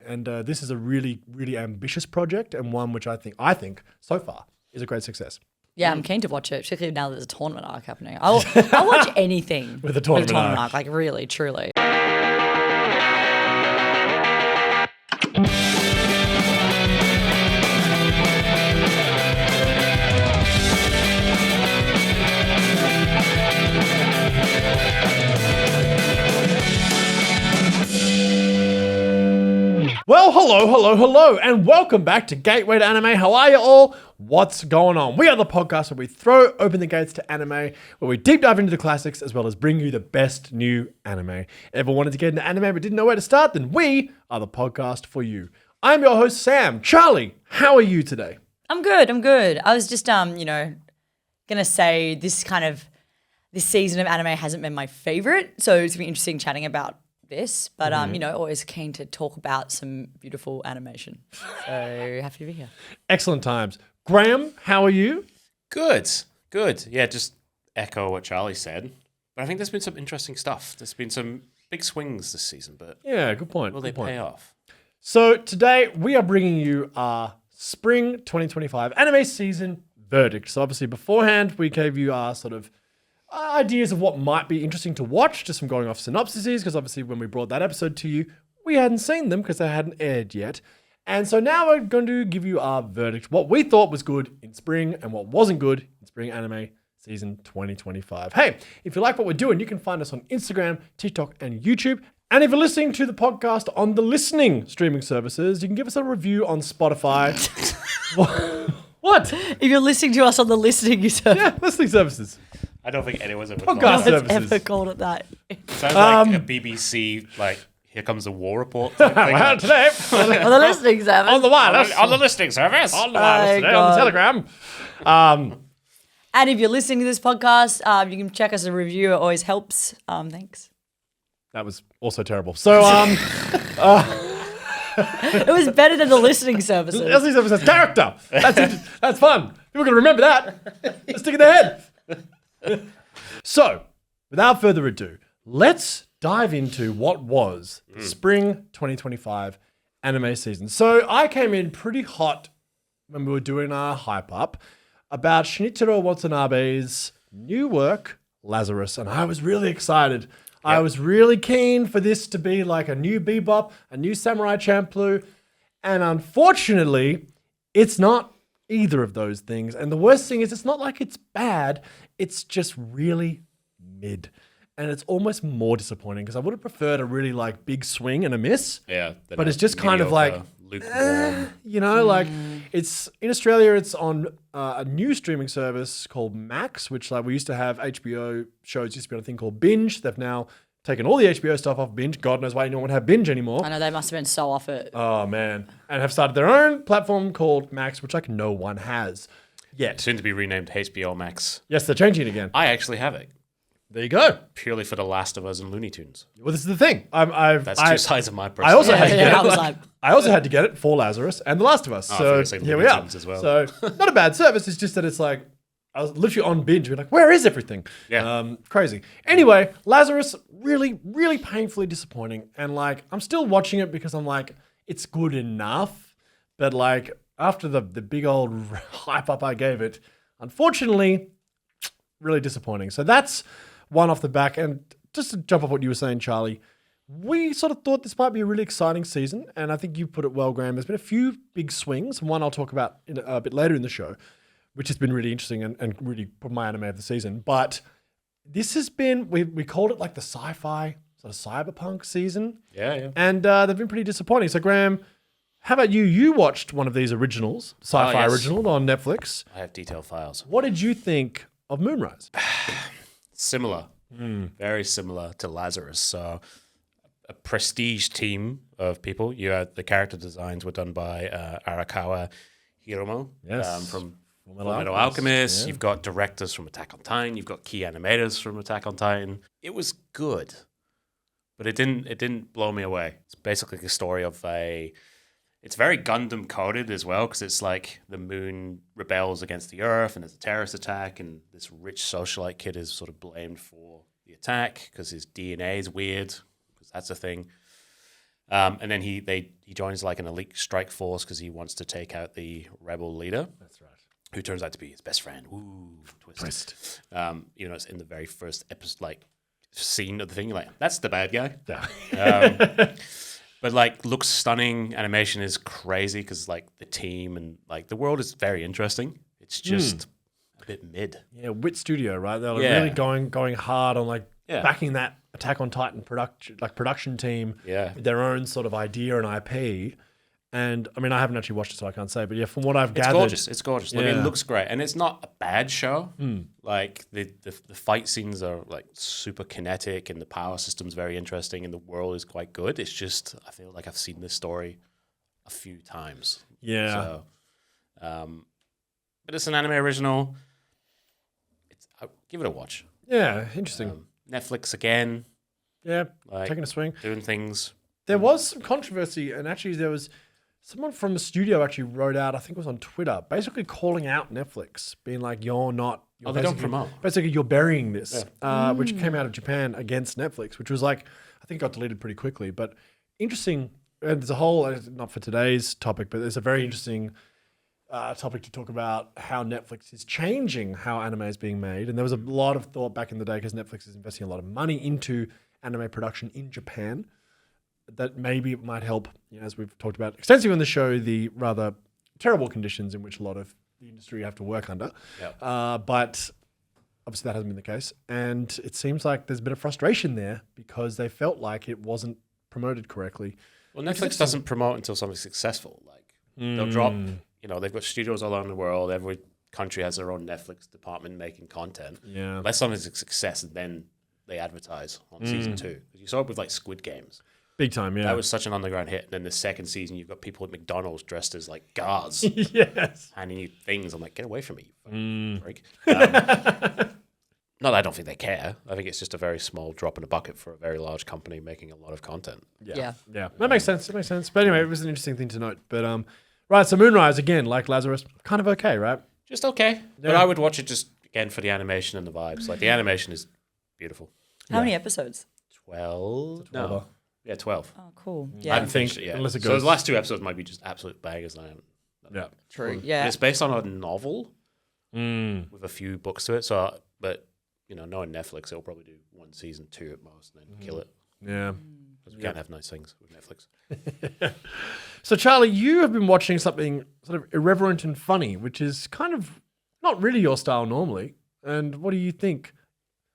And this is a really, really ambitious project and one which I think so far is a great success. Yeah, I'm keen to watch it, particularly now that there's a tournament arc happening. I'll watch anything with a tournament arc. Like really, truly. Well, hello, and welcome back to Gateway to Anime. How are you all? What's going on? We are the podcast where we throw open the gates to anime, where we deep dive into the classics, as well as bring you the best new anime. Ever wanted to get into anime but didn't know where to start? Then we are the podcast for you. I'm your host, Sam. Charlie, how are you today? I'm good. I was just, gonna say this season of anime hasn't been my favorite, so it's gonna be interesting chatting about this, but always keen to talk about some beautiful animation. So happy to be here. Excellent times. Graham, how are you? Good. Yeah, just echo what Charlie said. But I think there's been some interesting stuff. There's been some big swings this season, but yeah, good point. Will they pay off? So today we are bringing you our spring 2025 anime season verdict. So obviously beforehand we gave you our sort of ideas of what might be interesting to watch, just from going off synopses, because obviously when we brought that episode to you, we hadn't seen them because they hadn't aired yet. And so now we're going to give you our verdict, what we thought was good in spring and what wasn't good in spring anime season 2025. Hey, if you like what we're doing, you can find us on Instagram, TikTok, and YouTube. And if you're listening to the podcast on the listening streaming services, you can give us a review on Spotify. What? If you're listening to us on the listening service. Yeah, listening services. I don't think anyone's ever Podcast services. ever called it that. Sounds like a BBC, like, here comes the war report type thing. Well, today, on the listening service. on the wireless. On the listening service. On the wireless today, on God. the Telegram. And if you're listening to this podcast, you can check us a review. It always helps. Thanks. That was also terrible. So, It was better than the listening services. listening services character. That's fun. People can remember that. Let's stick in their head. So, without further ado, let's dive into what was the spring 2025 anime season. So, I came in pretty hot when we were doing our hype up about Shinichiro Watanabe's new work, Lazarus, and I was really excited. Yep. I was really keen for this to be like a new Bebop, a new Samurai Champloo, and unfortunately, it's not either of those things. And the worst thing is, it's not like it's bad, it's just really mid. And it's almost more disappointing because I would have preferred a really like big swing and a miss. Yeah. But it's just kind of like, it's in Australia, it's on a new streaming service called Max, which like we used to have HBO shows used to be on a thing called Binge. They've now taken all the HBO stuff off Binge. God knows why anyone would have Binge anymore. I know, they must have been so off it. Oh, man. And have started their own platform called Max, which like no one has yet. Soon to be renamed HBO Max. Yes, they're changing it again. I actually have it. There you go. Purely for The Last of Us and Looney Tunes. Well, this is the thing. That's two sides of my I personality. also had to get Yeah, it. I also had to get it for Lazarus and The Last of Us. So here we are. As well. So not a bad service. It's just that it's like I was literally on Binge. We're like, where is everything? Yeah. Crazy. Anyway, Lazarus really, really painfully disappointing. And like I'm still watching it because I'm like, it's good enough. But like after the big old hype up I gave it, unfortunately, really disappointing. So that's one off the back. And just to jump off what you were saying, Charlie, we sort of thought this might be a really exciting season. And I think you put it well, Graham. There's been a few big swings. One I'll talk about a bit later in the show, which has been really interesting and really put my anime of the season. But this has been, we called it like the sci-fi, sort of cyberpunk season. Yeah. And they've been pretty disappointing. So, Graham, how about you? You watched one of these originals, sci-fi original on Netflix. I have detailed files. What did you think of Moonrise? Similar. Very similar to Lazarus. So a prestige team of people. You had the character designs were done by Arakawa Hiromo from Fullmetal Alchemist. Yeah. You've got directors from Attack on Titan. You've got key animators from Attack on Titan. It was good, but it didn't blow me away. It's basically the story of it's very Gundam coded as well, because it's like the moon rebels against the Earth and there's a terrorist attack, and this rich socialite kid is sort of blamed for the attack because his DNA is weird, because that's a thing. And then he joins like an elite strike force because he wants to take out the rebel leader. That's right. Who turns out to be his best friend. Ooh, twist. It's in the very first episode, like scene of the thing. You're like, that's the bad guy. Yeah. But like, looks stunning. Animation is crazy because like the team and like the world is very interesting. It's just a bit mid. Yeah, Wit Studio, right? They're like Yeah. really going hard on like Yeah. backing that Attack on Titan production team. Yeah. With their own sort of idea and IP. And I mean, I haven't actually watched it, so I can't say. But yeah, from what I've It's gathered, gorgeous. It's gorgeous. Like, Yeah. it looks great, and it's not a bad show. Like the fight scenes are like super kinetic, and the power system's very interesting, and the world is quite good. It's just I feel like I've seen this story a few times. Yeah. So, but it's an anime original. I'll give it a watch. Yeah, interesting. Netflix again, Yeah, like taking a swing. doing things. There was some controversy, and actually there was someone from the studio actually wrote out, I think it was on Twitter, basically calling out Netflix, being like, you're not... Oh, they don't basically- promote. Basically, you're burying this, which came out of Japan against Netflix, which was like, I think it got deleted pretty quickly. But interesting, and there's a whole, not for today's topic, but there's a very interesting topic to talk about how Netflix is changing how anime is being made. And there was a lot of thought back in the day because Netflix is investing a lot of money into anime production in Japan, that maybe it might help, as we've talked about extensively on the show, the rather terrible conditions in which a lot of the industry have to work under. Yep. But obviously that hasn't been the case. And it seems like there's a bit of frustration there because they felt like it wasn't promoted correctly. Well, Netflix doesn't promote until something's successful. Like they'll drop, they've got studios all around the world. Every country has their own Netflix department making content. Yeah. Unless something's a success, and then they advertise on season 2. You saw it with like Squid Games. Big time, yeah. That was such an underground hit. And then the second season, you've got people at McDonald's dressed as like guards, Yes. handing you things. I'm like, get away from me, you fucking freak. Not that I don't think they care. I think it's just a very small drop in a bucket for a very large company making a lot of content. Yeah. Yeah. That makes sense. That makes sense. But anyway, it was an interesting thing to note. But right, so Moonrise, again, like Lazarus, kind of okay, right? Just okay. But I would watch it just again for the animation and the vibes. Like the animation is beautiful. How many episodes? 12? No. Yeah, 12. Oh, cool. I Yeah, haven't finished it yet. unless it So goes- the last 2 episodes might be just absolute bangers. I haven't. Yeah. true. And Yeah. it's based on a novel with a few books to it. So, but knowing Netflix, they'll probably do 1 season 2 at most, and then kill it. Yeah. Because we can't have nice things with Netflix. So, Charlie, you have been watching something sort of irreverent and funny, which is kind of not really your style normally. And what do you think?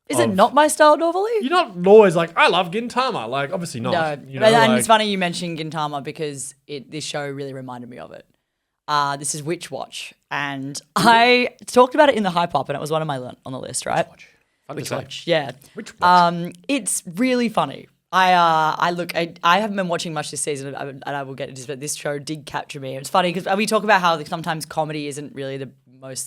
Is it not my style normally? You're not always like, I love Gintama. Like, obviously not. No, You know, and like- it's funny you mentioned Gintama because this show really reminded me of it. This is Witch Watch, and I talked about it in the hype up, and it was one of my on the list, right? Fun Witch to say. Watch, yeah. Witch Watch. It's really funny. I haven't been watching much this season, and I will get into this, but this show did capture me. It's funny because we talk about how sometimes comedy isn't really the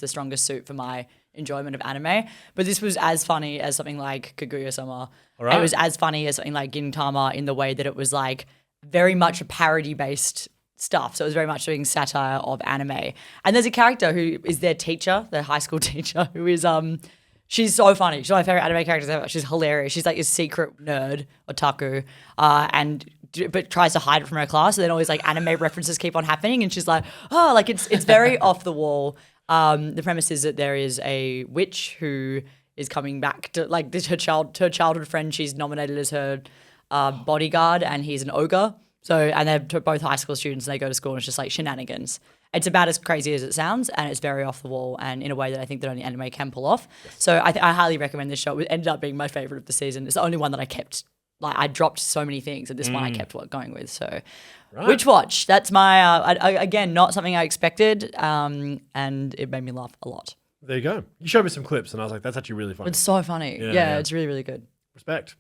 strongest suit for my enjoyment of anime, but this was as funny as something like Kaguya-sama. right. It was as funny as something like Gintama in the way that it was like very much a parody-based stuff. So it was very much doing satire of anime. And there's a character who is their teacher, their high school teacher, who is she's so funny. She's one of my favorite anime characters ever. She's hilarious. She's like a secret nerd, otaku, but tries to hide it from her class. And then all these like anime references keep on happening, and she's like, oh, like it's very off the wall. The premise is that there is a witch who is coming back to like this her childhood friend. She's nominated as her bodyguard, and he's an ogre. So, and they're both high school students, and they go to school, and it's just like shenanigans. It's about as crazy as it sounds, and it's very off the wall, and in a way that I think that only anime can pull off. Yes. So I highly recommend this show. It ended up being my favorite of the season. It's the only one that I kept. Like I dropped so many things, and this one I kept going with. So, Witch Watch. That's my again not something I expected, and it made me laugh a lot. There you go. You showed me some clips, and I was like, that's actually really funny. It's so funny. Yeah, it's really, really good. Respect.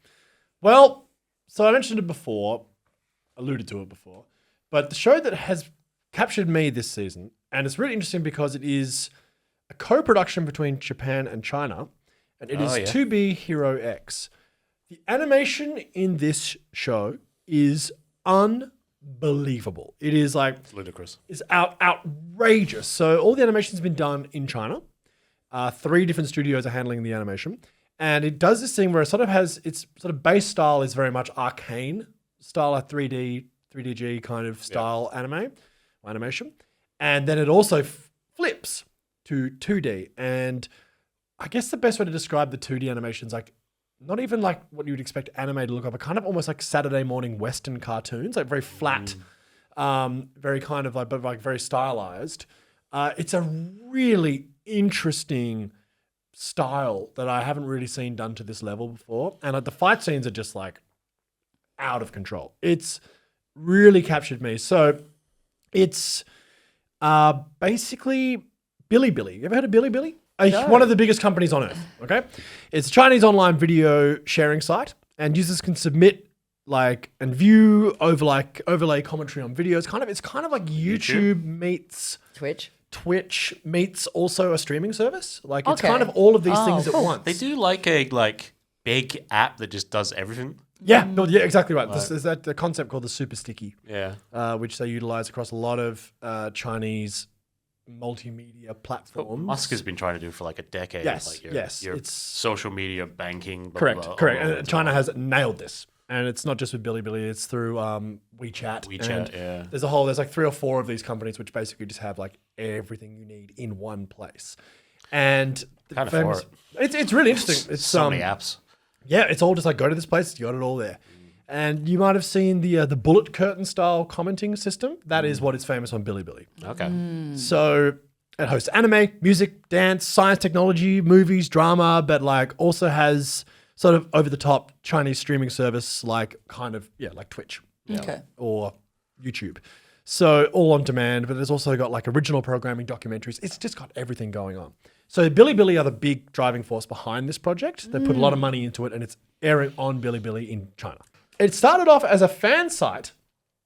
Well, so I mentioned it before, alluded to it before, but the show that has captured me this season, and it's really interesting because it is a co-production between Japan and China, and it is To Be Hero X. The animation in this show is unbelievable. It is like It's ludicrous. It's outrageous. So all the animation's been done in China. 3 different studios are handling the animation, and it does this thing where it sort of has its sort of base style is very much arcane style of 3D 3DG kind of style animation. And then it also flips to 2D. And I guess the best way to describe the 2D animations, like not even like what you would expect anime to look like, but kind of almost like Saturday morning Western cartoons, like very flat, very kind of like, but like very stylized. It's a really interesting style that I haven't really seen done to this level before. And like the fight scenes are just like out of control. It's really captured me. So it's basically Bilibili. You ever heard of Bilibili? One of the biggest companies on earth, okay? It's a Chinese online video sharing site, and users can submit like and view overlay commentary on videos. It's kind of like YouTube meets Twitch meets also a streaming service. Like it's kind of all of these things at once. They do like a big app that just does everything. Yeah, no, yeah, exactly right. There's the concept called the Super Sticky, which they utilize across a lot of Chinese multimedia platforms. Musk has been trying to do for like a decade. Yes, your it's social media banking. Correct. And China has nailed this. And it's not just with Bilibili, it's through WeChat. And there's like 3 or 4 of these companies which basically just have like everything you need in one place. And it's really interesting. It's so many apps. Yeah, it's all just like go to this place, you got it all there. And you might have seen the bullet curtain style commenting system. That is what is famous on Bilibili. Okay. So it hosts anime, music, dance, science, technology, movies, drama, but like also has sort of over the top Chinese streaming service like like Twitch or YouTube. So all on demand, but it's also got like original programming, documentaries. It's just got everything going on. So Bilibili are the big driving force behind this project. They put a lot of money into it, and it's airing on Bilibili in China. It started off as a fan site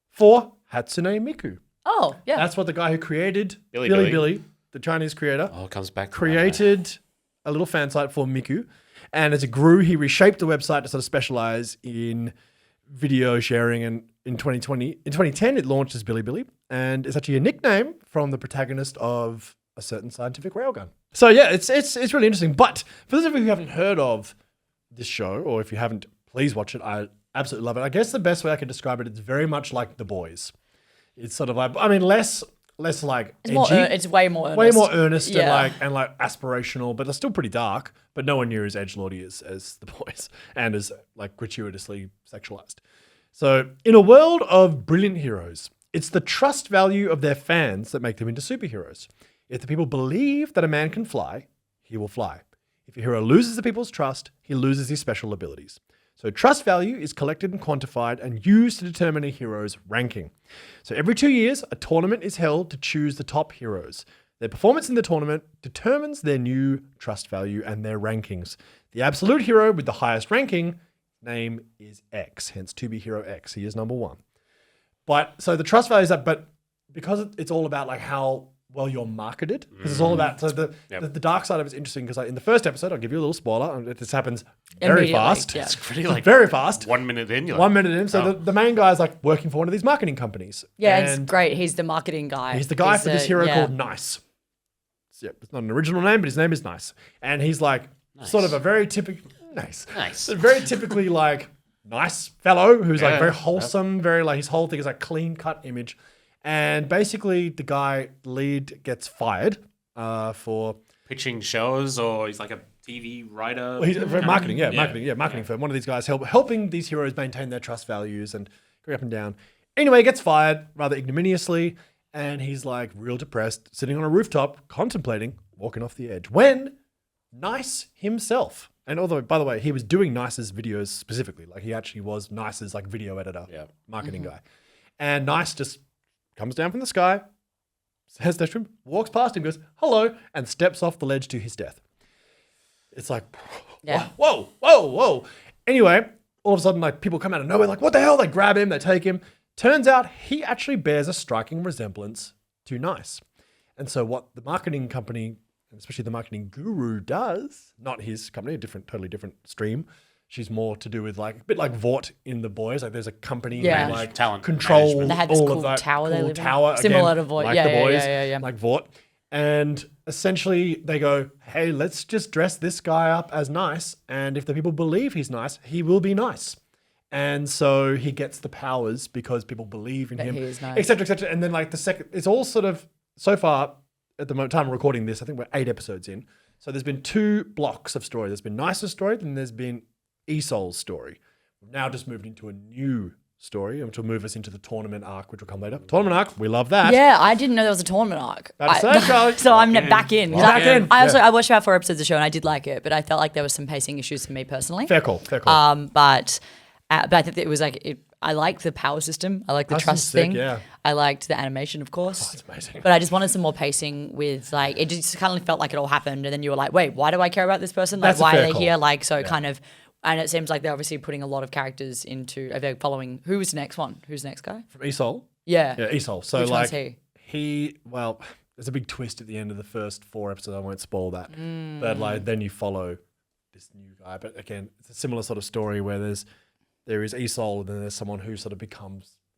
for Hatsune Miku. Oh, yeah. That's what the guy who created Bilibili, the Chinese creator, comes back created a little fan site for Miku. And as it grew, he reshaped the website to sort of specialize in video sharing. And in 2010, it launched as Bilibili. And it's actually a nickname from the protagonist of a certain scientific railgun. So yeah, it's really interesting. But for those of you who haven't heard of this show, or if you haven't, please watch it. I absolutely love it. I guess the best way I could describe it, it's very much like The Boys. It's sort of like, I mean, less like edgy. It's way more earnest. Way more earnest and like aspirational, but it's still pretty dark, but nowhere near as edgelordy as The Boys and as like gratuitously sexualized. So in a world of brilliant heroes, it's the trust value of their fans that make them into superheroes. If the people believe that a man can fly, he will fly. If a hero loses the people's trust, he loses his special abilities. So trust value is collected and quantified and used to determine a hero's ranking. So every 2 years, a tournament is held to choose the top heroes. Their performance in the tournament determines their new trust value and their rankings. The absolute hero with the highest ranking name is X, hence to be hero X. He is number 1. But so the trust value is that, but because it's all about like how well you're marketed, because it's all about, so the dark side of it's interesting because like in the first episode, I'll give you a little spoiler, and this happens very fast. It's pretty like very fast. 1 minute in, you're 1 minute in. So the main guy is like working for one of these marketing companies. Yeah, it's great. He's the marketing guy. He's the guy for this hero called Nice. So, it's not an original name, but his name is Nice. And he's like sort of a very typical, nice. A very typically like nice fellow who's like very wholesome, very like his whole thing is like clean cut image. And basically, the lead gets fired for pitching shows, or he's like a TV writer. Well, he's marketing firm. One of these guys helping these heroes maintain their trust values and go up and down. Anyway, he gets fired rather ignominiously, and he's like real depressed, sitting on a rooftop, contemplating walking off the edge. When Nice himself, and although by the way, he was doing Nice's videos specifically, like he actually was Nice's like video editor, marketing guy, and Nice just comes down from the sky, says to him, walks past him, goes, hello, and steps off the ledge to his death. It's like, whoa. Anyway, all of a sudden, like people come out of nowhere, like, what the hell? They grab him, they take him. Turns out he actually bears a striking resemblance to Nice. And so what the marketing company, and especially the marketing guru does, not his company, totally different stream. She's more to do with like a bit like Vought in The Boys. Like there's a company that like talent control management. They had this all cool of that tower they live in. tower Similar again, to Vought. like Yeah, The yeah, Boys, yeah. like Vought. And essentially they go, hey, let's just dress this guy up as Nice. And if the people believe he's nice, he will be nice. And so he gets the powers because people believe in That him, he is nice. et cetera, et cetera. And then like the second, it's all sort of, so far at the time of recording this, I think we're 8 episodes in. So there's been 2 blocks of story. There's been Nice's story, and there's been Isol's story. We've now just moved into a new story, which will move us into the tournament arc, which will come later. Tournament arc, we love that. Yeah, I didn't know there was a tournament arc. About to say, Charlie. So I'm back in. Back in. I watched about 4 episodes of the show and I did like it, but I felt like there was some pacing issues for me personally. Fair call, fair call. But I think that it was like I liked the power system. I liked the That's trust sick, thing. yeah. I liked the animation, of course. It's amazing. But I just wanted some more pacing with like it just kind of felt like it all happened, and then you were like, wait, why do I care about this person? Like, That's a why are fair they call. here? Like, so kind of. And it seems like they're obviously putting a lot of characters into. Are they following? Who was the next one? Who's the next guy? From Isol? Yeah. Yeah, Isol. So Which like one's well, there's a big twist at the end of the first 4 episodes. I won't spoil that. But like then you follow this new guy. But again, it's a similar sort of story where there is Isol, and then there's someone who sort of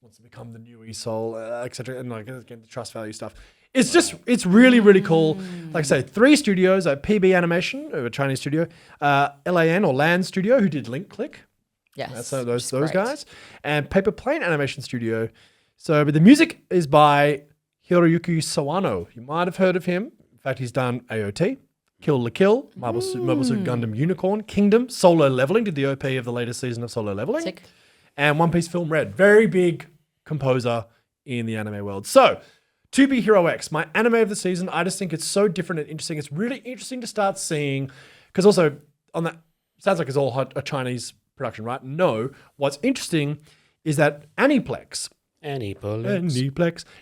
wants to become the new Isol, etc. And like again, the trust value stuff. It's really, really cool. Like I say, 3 studios, PB Animation, a Chinese studio, LAN or LAN Studio, who did Link Click. Yes. Those great. guys. And Paper Plane Animation Studio. So, but the music is by Hiroyuki Sawano. You might have heard of him. In fact, he's done AOT, Kill la Kill, Mobile Suit Gundam Unicorn, Kingdom, Solo Leveling, did the OP of the latest season of Solo Leveling. Sick. And One Piece Film Red. Very big composer in the anime world. So, To Be Hero X, my anime of the season. I just think it's so different and interesting. It's really interesting to start seeing, because also on that, sounds like it's all a Chinese production, right? No. What's interesting is that Aniplex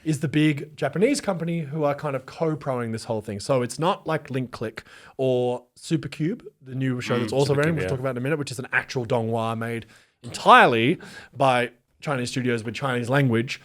is the big Japanese company who are kind of co-proing this whole thing. So it's not like Link Click or Supercube, the new show that's also running, we'll talk about in a minute, which is an actual donghua made entirely by Chinese studios with Chinese language.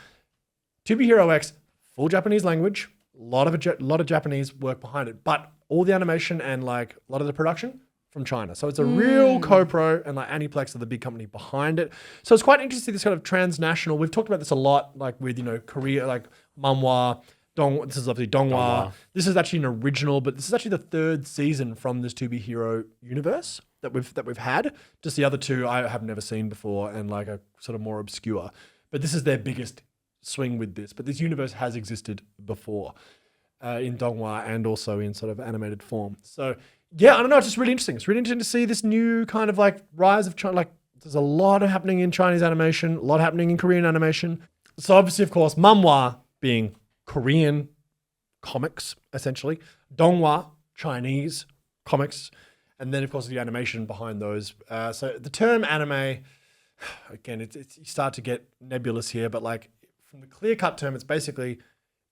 To Be Hero X, full Japanese language, a lot of Japanese work behind it, but all the animation and like a lot of the production from China. So it's a real co-pro, and like Aniplex are the big company behind it. So it's quite interesting, this kind of transnational. We've talked about this a lot, like with, Korea, like Manhwa, this is obviously Donghua. This is actually an original, but this is actually the 3rd season from this To Be Hero universe that we've had. Just the other 2 I have never seen before and like are sort of more obscure. But this is their biggest swing with this. But this universe has existed before in Donghua and also in sort of animated form. So yeah, I don't know. It's just really interesting. It's really interesting to see this new kind of like rise of China. Like there's a lot happening in Chinese animation, a lot happening in Korean animation. So obviously, of course, manhwa being Korean comics, essentially. Donghua, Chinese comics. And then, of course, the animation behind those. So the term anime, again, you start to get nebulous here, but like from the clear-cut term, it's basically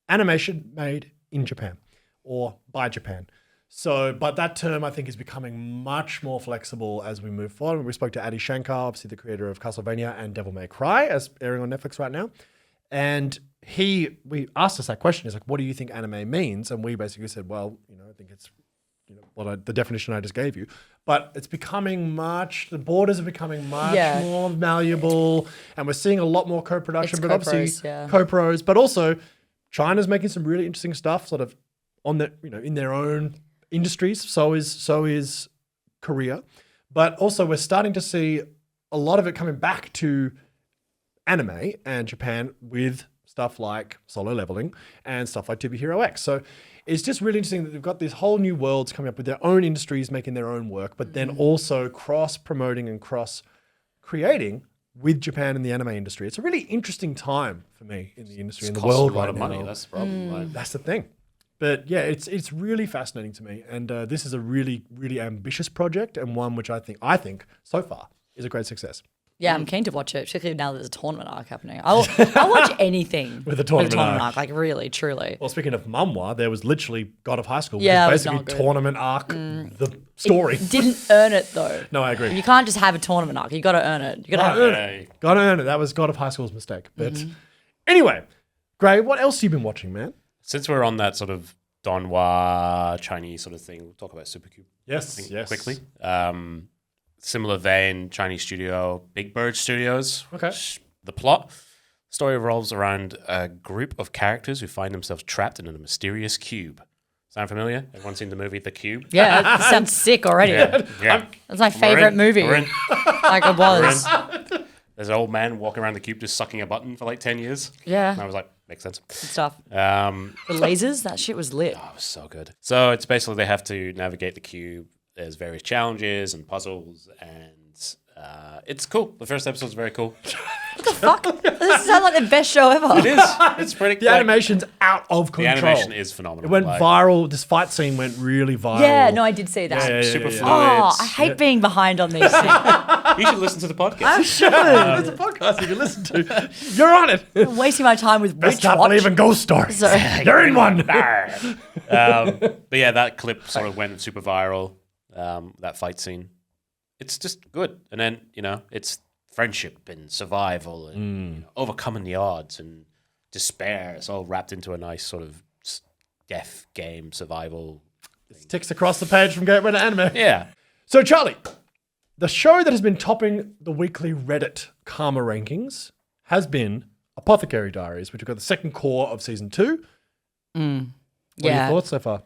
animation made in Japan or by Japan. So, but that term I think is becoming much more flexible as we move forward. We spoke to Adi Shankar, obviously the creator of Castlevania and Devil May Cry, as airing on Netflix right now. And we asked us that question. He's like, what do you think anime means? And we basically said, well, I think it's, the definition I just gave you. But it's becoming the borders are becoming much more malleable. And we're seeing a lot more co-production, but obviously co-pros. But also, China's making some really interesting stuff sort of on the, in their own industries. So is Korea. But also we're starting to see a lot of it coming back to anime and Japan with stuff like Solo Leveling and stuff like To Be Hero X. So it's just really interesting that they've got these whole new worlds coming up with their own industries, making their own work, but then also cross-promoting and cross-creating with Japan and the anime industry. It's a really interesting time for me in the industry, in the world a lot right of money. now. That's the problem. Like, That's the thing. But yeah, it's really fascinating to me. And this is a really, really ambitious project, and one which I think so far is a great success. Yeah, I'm keen to watch it, particularly now that there's a tournament arc happening. I'll watch anything With a tournament arc. like really, truly. Well, speaking of manhwa, there was literally God of High School, which Yeah, is it was basically not good. tournament arc, the story. Didn't earn it though. No, I agree. You can't just have a tournament arc. You got to earn it. You got to have it. hey, Gotta earn it. That was God of High School's mistake. But anyway, Gray, what else have you been watching, man? since we're on that sort of Donghua Chinese sort of thing, we'll talk about Supercube. Yes, yes. Quickly. Similar vein, Chinese studio, Big Bird Studios. Okay. The plot. Story revolves around a group of characters who find themselves trapped in a mysterious cube. Sound familiar? Everyone seen the movie The Cube? Yeah, that sounds sick already. Yeah. That's my We're favorite in. movie. We're in. Like it was. There's an old man walking around the cube just sucking a button for like 10 years. Yeah. And I was like, makes sense. Good stuff. The The lasers, that shit was lit. Oh, it was so good. So it's basically they have to navigate the cube. There's various challenges and puzzles, and it's cool. The first episode's very cool. What the fuck? This sounds like the best show ever. It is. It's pretty. The animation's out of The control. animation is phenomenal. It went Like, viral. This fight scene went really viral. Yeah, no, I did see that. Yeah, super fluid. Oh, I hate being behind on these things. You should listen to the podcast. I should. There's a podcast you can listen to. You're on it. I'm wasting my time with Best Witch not Watch. believe in ghost stories. Sorry. You're in one. But yeah, that clip sort of went super viral. That fight scene. It's just good. And then, it's friendship and survival and overcoming the odds and despair. It's all wrapped into a nice sort of death game survival. It ticks across the page from Gateway to Anime. Yeah. So, Charlie, the show that has been topping the weekly Reddit Karma rankings has been Apothecary Diaries, which we've got the second core of season 2. What are your thoughts so far?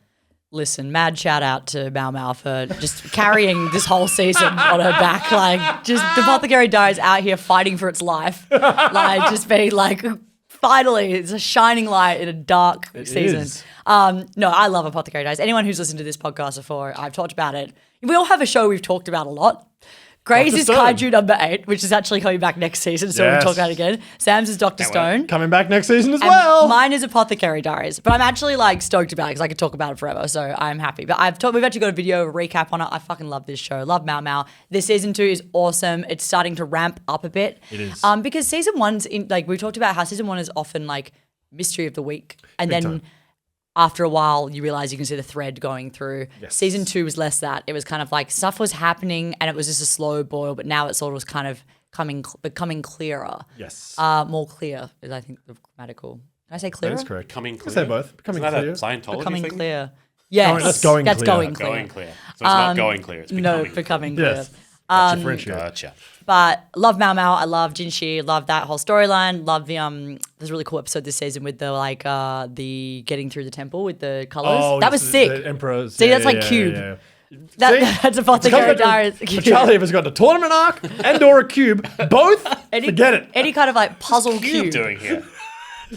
Listen, mad shout out to Mau Mau for just carrying this whole season on her back. Like, just the Apothecary Diaries out here fighting for its life. Like, just being like, finally, it's a shining light in a dark season. is. No, I love Apothecary Diaries. Anyone who's listened to this podcast before, I've talked about it. We all have a show we've talked about a lot. Gray's is Stone. Kaiju number 8, which is actually coming back next season, so we'll Yes. talk about it again. Sam's is Dr. Stone. Coming back next season as And well. mine is Apothecary Diaries, but I'm actually like stoked about it because I could talk about it forever, so I'm happy. But we've actually got a video, a recap on it. I fucking love this show. Love Mau Mau. This season 2 is awesome. It's starting to ramp up a bit. It is. Because season 1's we talked about how season 1 is often like mystery of the week, and Big then time. after a while you realize you can see the thread going through. Yes. Season 2 was less that. It was kind of like stuff was happening and it was just a slow boil, but now it sort of was kind of becoming clearer. Yes. More clear is I think the grammatical. Can I say that clearer? is correct. Becoming You can clear. say both. Becoming Isn't that clear. a Scientology Becoming thing? clear. Yes. That's going That's clear. going clear. Going clear. So it's not going clear. It's No, becoming becoming clear. Yes. That's differentiate. Gotcha. But love Mau Mau. I love Jinshi. Love that whole storyline. Love the there's a really cool episode this season with the the getting through the temple with the colors. Oh, that was yes, sick. The Emperor's. See, that's like Cube. See? That's Apothecary Diaries. For Charlie, if it's got a tournament arc and or a cube, both, forget it. Any kind of like puzzle What are cube. you doing here?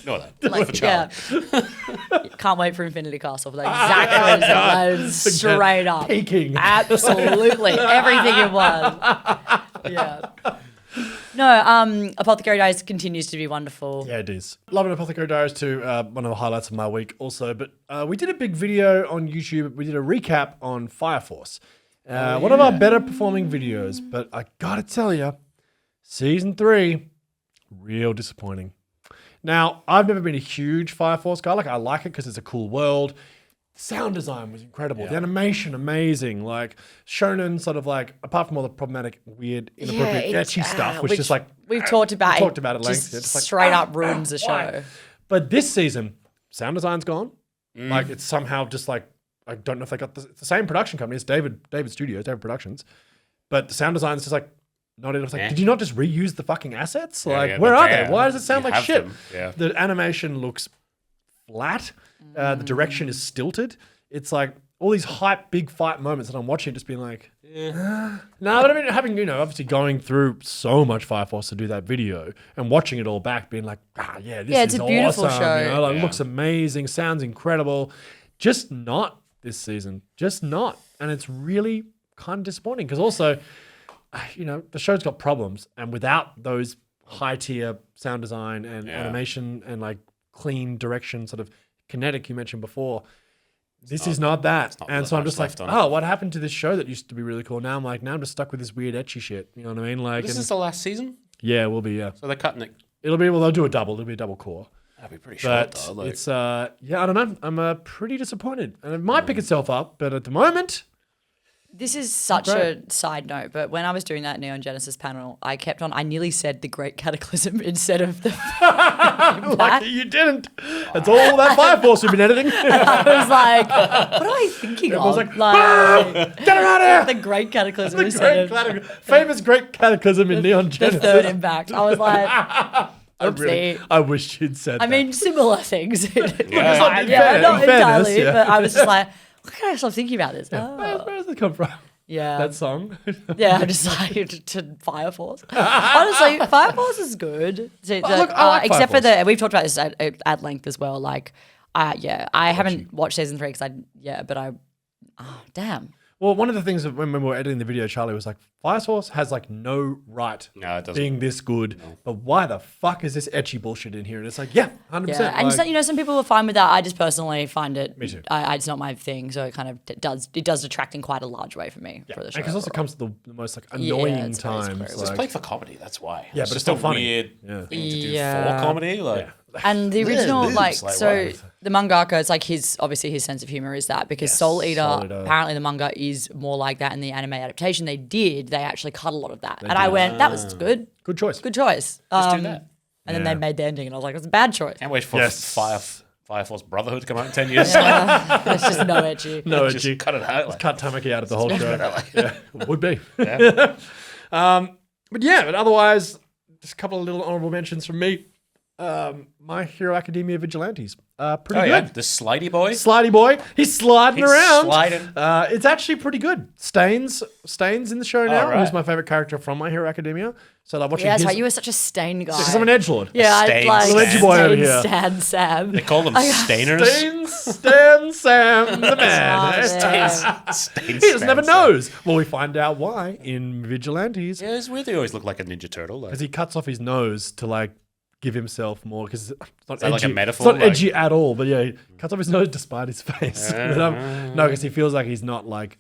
No, that. Like, For Charlie. Can't wait for Infinity Castle for that exactly straight up. Peaking. Absolutely. Everything it was. Yeah. No, Apothecary Diaries continues to be wonderful. Yeah, it is. Loving Apothecary Diaries too. One of the highlights of my week also. But we did a big video on YouTube. We did a recap on Fire Force. One of our better performing videos. But I gotta tell you, season 3, real disappointing. Now, I've never been a huge Fire Force guy. Like, I like it because it's a cool world. Sound design was incredible. The animation, amazing. Like, shonen sort of like, apart from all the problematic, weird, inappropriate, it's, etchy stuff, which is like... we've talked about. talked about it at just length. It's like, straight up ruins the show. why? But this season, sound design's gone. Like, it's somehow just like, I don't know if they got it's the same production company. It's David Studios, David Productions. But the sound design's just like, not enough. Like, did you not just reuse the fucking assets? Like, yeah, where they're are there. they? Why does it sound You like have shit? them. Yeah. The animation looks flat. The direction is stilted. It's like all these hype, big fight moments that I'm watching, just being like, no. But I mean, having obviously going through so much Fire Force to do that video and watching it all back, being like, this it's is a beautiful awesome. show. It looks amazing, sounds incredible. Just not this season. Just not, and it's really kind of disappointing because also, the show's got problems, and without those high tier sound design and animation and like clean direction, sort of kinetic you mentioned before, this is not that. And so I'm just like, what happened to this show that used to be really cool? Now I'm like, just stuck with this weird etchy shit. You know what I mean? Like, This is the last season? yeah, it will be. Yeah, So they're cutting it. it'll be. Well, they'll do a double. It'll be a double core. That'd be pretty short, But though. Like, it's I don't know. I'm pretty disappointed, and it might pick itself up. But at the moment, This is such Great. a side note, but when I was doing that Neon Genesis panel, I nearly said the Great Cataclysm instead of the. lucky you didn't. That's all that Fire Force we've been editing. I was like, what am I thinking I was of? like, get her out of here. the Great Cataclysm The instead great of famous Great Cataclysm in Neon the Genesis. third impact. I was like, oopsie. I wish you'd said I that. mean, similar things. It's not not in fairness, entirely, yeah. but I was just like, why can't I stop thinking about this? Oh. Where does it come from? Yeah. That song. Yeah, I'm just like to Fire Force. Honestly, Fire Force is good. So, look, I like Fire except for Force. we've talked about this at length as well. Like, I haven't watched season 3 because damn. Well, one of the things that when we were editing the video, Charlie was like, Fire Force has like no right No, it doesn't. being this good, but why the fuck is this etchy bullshit in here? And it's like, yeah, 100%. Yeah, and like, some people are fine with that. I just personally find it. Me too. It's not my thing, so it kind of does detract in quite a large way for me for the show. because it also overall. comes to the most like annoying it's very times. scary. It's like- played for comedy. That's why. Yeah, but it's just still a funny. weird Yeah. thing to do Yeah. for comedy. Like, And the original, boobs, like, like, so what? the mangaka, it's like obviously his sense of humor is that because Soul Eater, Soul Eater. apparently the manga is more like that, and the anime adaptation they actually cut a lot of that. And I went, that was good. Good choice. Good choice. Let's do that. And then Yeah. they made the ending, and I was like, that's a bad choice. Can't wait for Yes. Fire Force Brotherhood to come out in 10 years. It's just no edgy. No, Just edgy. cut it out. Like, Cut Tamaki out of the whole show. Yeah, would be. yeah. But otherwise, just a couple of little honorable mentions from me. My Hero Academia Vigilantes. Pretty Oh, good. yeah. The Slidey Boy. Slidey boy. He's sliding He's around. sliding. It's actually pretty good. Stains in the show now. right. Who's my favorite character from My Hero Academia. So like watching Yeah, that's his... right. You were such a stain guy. Because I'm an edgelord. Yeah, I'd Stain like Stan. Little edgy boy over here. Stan Sam. They call them Stainers. Stan Sam the man. Oh, damn. Stain He just never Stan. knows. Well, we find out why in Vigilantes. Yeah, it's weird. They always look like a Ninja Turtle. Like, Because he cuts off his nose to like give himself more. Because it's not that edgy. like a metaphor? It's not Like- edgy at all. But yeah, he cuts off his nose despite his face. But, no, because he feels like he's not like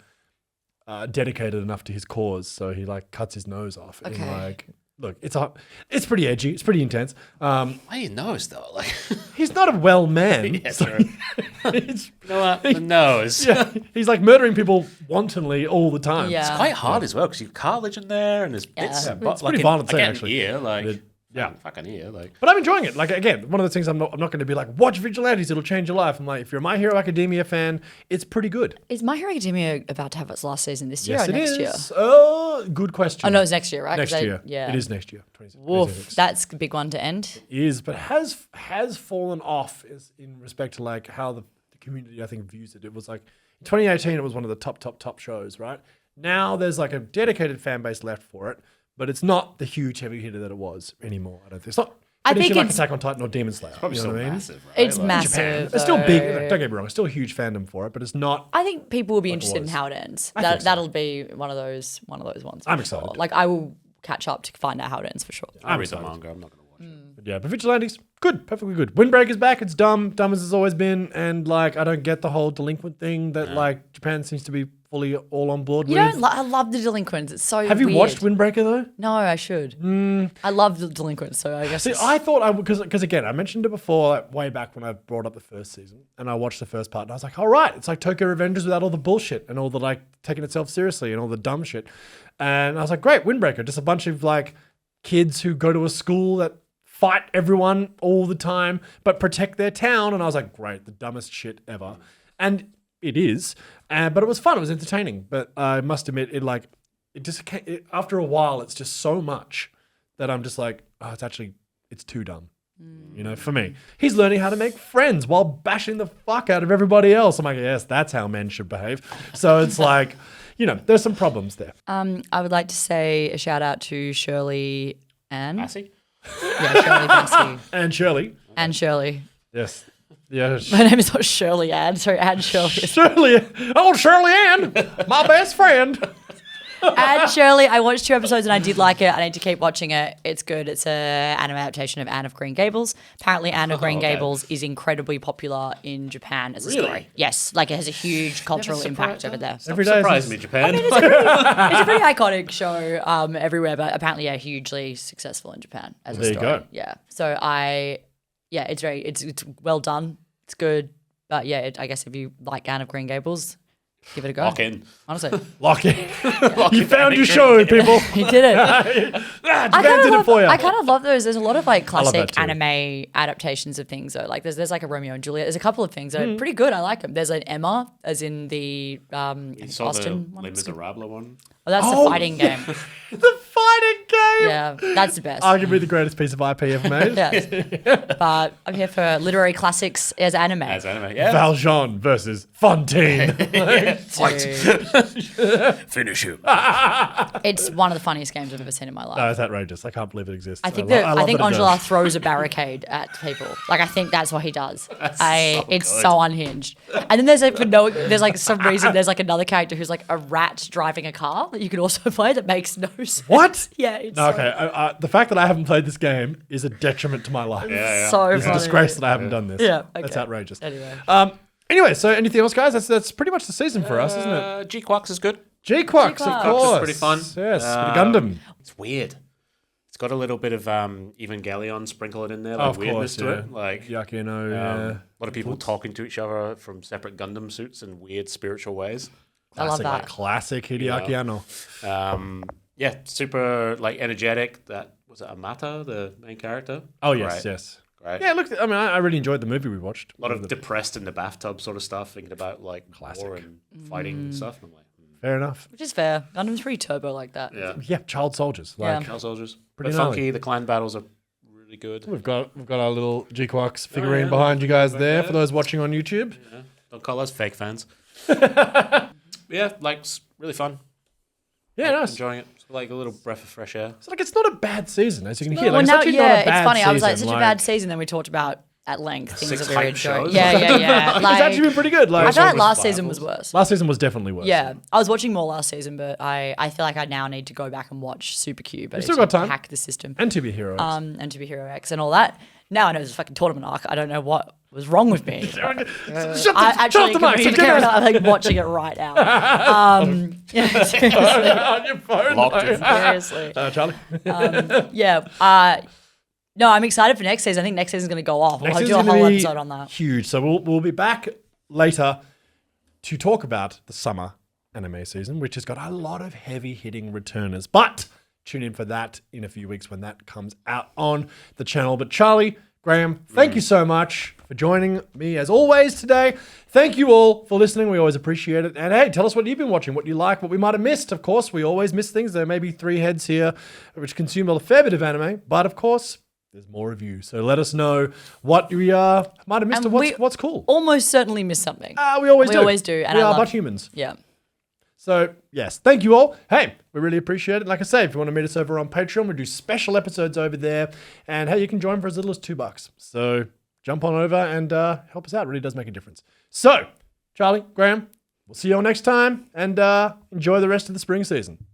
dedicated enough to his cause, so he like cuts his nose off. And Okay. like, look, it's pretty edgy. It's pretty intense. why your nose though? Like, He's not a well man. yeah, so true. it's- You know what? The nose. yeah, he's like murdering people wantonly all the time. Yeah. It's quite hard as well because you've cartilage in there and there's bits. Yeah. And It's pretty violent I scene, get actually. Ear, like, Yeah. fucking ear, like. But I'm enjoying it. Like, again, one of the things I'm not going to be like, watch Vigilantes, it'll change your life. I'm like, if you're a My Hero Academia fan, it's pretty good. Is My Hero Academia about to have its last season this year or it next year? is. Oh, good question. Oh, no, it's next year, right? 'Cause Next year. Yeah. It is next year. Woof, 2026. that's a big one to end. It is, but has fallen off in respect to like how the community, I think, views it. It was like, in 2018, it was one of the top shows, right? Now there's like a dedicated fan base left for it, but it's not the huge heavy hitter that it was anymore. I don't think. It's not I finishing think like it's- Attack on Titan or Demon Slayer. Probably you know still what I mean? massive. Right? It's Like, massive. It's still big. though. Don't get me wrong. It's still a huge fandom for it, but it's not. I think people will be interested in was. how it ends. I think so. That'll be one of those ones. I'm for sure. excited. Like I will catch up to find out how it ends for sure. I'll read excited. the manga. I'm not going to watch it. But yeah, but Vigilantes, good, perfectly good. Windbreaker's back. It's dumb as it's always been, and like I don't get the whole delinquent thing that like Japan seems to be fully all on board You with. don't. I love the Delinquents. It's so. Have you weird. watched Windbreaker though? No, I should. I love the Delinquents, so I guess. See, it's- I thought I would, because again, I mentioned it before, like, way back when I brought up the first season, and I watched the first part, and I was like, all right, it's like Tokyo Revengers without all the bullshit and all the like taking itself seriously and all the dumb shit. And I was like, great, Windbreaker, just a bunch of like kids who go to a school that fight everyone all the time, but protect their town. And I was like, great, the dumbest shit ever. And it is, but it was fun. It was entertaining. But I must admit, after a while, it's just so much that I'm just like, oh, it's too dumb. You know, for me, he's learning how to make friends while bashing the fuck out of everybody else. I'm like, yes, that's how men should behave. So it's like, you know, there's some problems there. I would like to say a shout out to Shirley Ann. Massey? Yeah, Shirley Massey. And Shirley, And Shirley. yes, yeah, My name is not Shirley Ann. Sorry, Ann Shirley. Shirley, oh Shirley Ann, my best friend. And Shirley, I watched 2 episodes and I did like it. I need to keep watching it. It's good. It's an anime adaptation of Anne of Green Gables. Apparently, Anne of Green okay. Gables is incredibly popular in Japan as a story. Yes, like it has a huge cultural impact over there. Every day, Surprise me, Japan. It's a pretty iconic show everywhere, but apparently, yeah, hugely successful in Japan as a There you story. go. Yeah. So it's well done. It's good. But yeah, I guess if you like Anne of Green Gables, give it a go. Lock in. Honestly, Lock it. You found your show, people. he did it. Japan did it for you. I kind of love those. There's a lot of like love that classic too. anime adaptations of things though. Like there's like a Romeo and Juliet. There's a couple of things that Hmm. are pretty good. I like them. There's an Emma, as in the You saw Austin the one. Les Miserables one? Oh, that's Oh, the fighting game. The fighting game. Yeah, that's the best. Arguably the greatest piece of IP ever made. Yes. But I'm here for literary classics as anime. As anime, yeah. Valjean versus Fontaine. Finish him. It's one of the funniest games I've ever seen in my life. No, it's outrageous. I can't believe it exists. I think love I think that it Angela does. throws a barricade at people. Like I think that's what he does. It's good. so unhinged. And then there's like some reason there's like another character who's like a rat driving a car that you can also play that makes no sense. What? Yeah. It's No, okay, the fact that I haven't played this game is a detriment to my life. so It's a funny. disgrace that I haven't done this. Yeah, That's okay. outrageous. Anyway. So anything else, guys? That's pretty much the season for us, isn't it? GQuuuuuux is good. GQuuuuuX, of GQuuuuuux. course. Pretty fun. Yes, bit of Gundam. It's weird. It's got a little bit of Evangelion sprinkled in there, Oh, like of weirdness course, to yeah. it. Like Yakuno, a lot of people talking to each other from separate Gundam suits in weird spiritual ways. I love that. Classic Hideaki Anno. Yeah, super like energetic. That was it. Amata, the main character. Oh, yes, Great. yes. Great. Yeah, look, I mean, I really enjoyed the movie we watched. A lot of depressed in the bathtub sort of stuff, thinking about like war and fighting and stuff. And I'm like, Fair enough. Which is fair. Gundam's pretty turbo like that. yeah, Yeah, child soldiers. Like, Hell Soldiers. Pretty Pretty funky. The clan battles are really good. We've got our little GQuuuuuX figurine behind you guys there for those watching on YouTube. Yeah. Don't call us fake fans. Yeah, like really fun. Yeah, nice. Enjoying it. It's like a little breath of fresh air. So, like, it's not a bad season, as you can hear. Well, Like, it's now, actually yeah, not a it's bad funny. I was like, season, such a bad season. Then we talked about at length things 6 that we hype enjoyed. shows. Yeah. It's Like, actually been pretty good. Like, I feel like was last season was viable. worse. last season was definitely worse. Yeah, I was watching more last season, but I feel like I now need to go back and watch Supercube. You've still got time. Hack the system. And To Be Heroes. And To Be Hero X and all that. Now I know there's a fucking tournament arc. I don't know what was wrong with me. Shut the I actually mic. can I'm like watching it right now. Yeah, seriously. on your phone. Locked in. Seriously. Charlie. Yeah. No, I'm excited for next season. I think next season's going to go off. Next I'll do a season's whole gonna be episode on that. Huge. So we'll be back later to talk about the summer anime season, which has got a lot of heavy hitting returners. But tune in for that in a few weeks when that comes out on the channel. But Charlie, Graham, thank you so much for joining me as always today. Thank you all for listening. We always appreciate it. And hey, tell us what you've been watching, what you like, what we might have missed. Of course, we always miss things. There may be 3 heads here which consume a fair bit of anime, but of course, there's more of you. So let us know what we might have missed And and what's cool. Almost certainly miss something. We always We do. always do, and we I are love but it. humans. Yeah. So, yes, thank you all. Hey, we really appreciate it. Like I say, if you want to meet us over on Patreon, we do special episodes over there. And hey, you can join for as little as $2. So jump on over and help us out. It really does make a difference. So, Charlie, Graham, we'll see you all next time and enjoy the rest of the spring season.